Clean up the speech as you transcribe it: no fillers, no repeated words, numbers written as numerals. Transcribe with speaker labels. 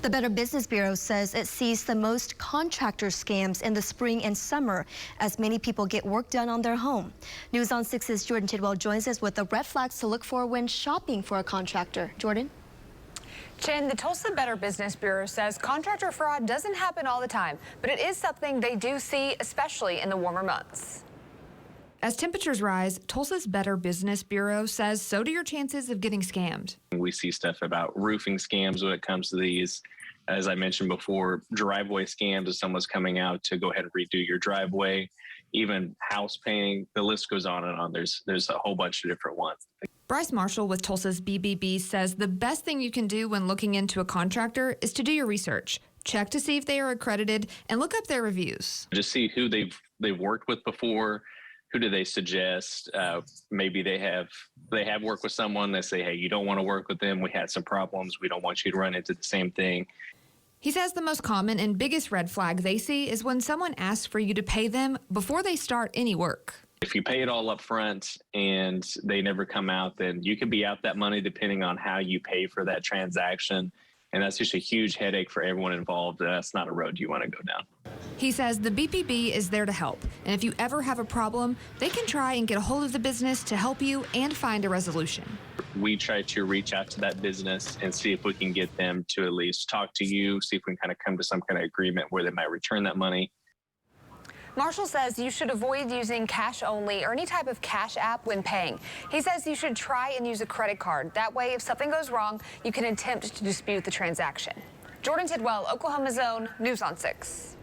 Speaker 1: The Better Business Bureau says it sees the most contractor scams in the spring and summer as many people get work done on their home. News on 6's Jordan Tidwell joins us with the red flags to look for when shopping for a contractor. Jordan?
Speaker 2: Chin, the Tulsa Better Business Bureau says contractor fraud doesn't happen all the time, but it is something they do see, especially in the warmer months.
Speaker 3: As temperatures rise, Tulsa's Better Business Bureau says so do your chances of getting scammed.
Speaker 4: We see stuff about roofing scams when it comes to these. As I mentioned before, driveway scams if someone's coming out to go ahead and redo your driveway, even house painting, the list goes on and on. There's a whole bunch of different ones.
Speaker 3: Bryce Marshall with Tulsa's BBB says the best thing you can do when looking into a contractor is to do your research. Check to see if they are accredited and look up their reviews.
Speaker 4: Just see who they've worked with before. Who do they suggest? Maybe they have worked with someone. They say, hey, you don't want to work with them. We had some problems. We don't want you to run into the same thing.
Speaker 3: He says the most common and biggest red flag they see is when someone asks for you to pay them before they start any work.
Speaker 4: If you pay it all up front and they never come out, then you could be out that money depending on how you pay for that transaction. And that's just a huge headache for everyone involved. That's not a road you want to go down.
Speaker 3: He says the BPB is there to help. And if you ever have a problem, they can try and get a hold of the business to help you and find a resolution.
Speaker 4: We try to reach out to that business and see if we can get them to at least talk to you, see if we can kind of come to some kind of agreement where they might return that money.
Speaker 2: Marshall says you should avoid using cash only or any type of cash app when paying. He says you should try and use a credit card. That way, if something goes wrong, you can attempt to dispute the transaction. Jordan Tidwell, Oklahoma's Own, News on 6.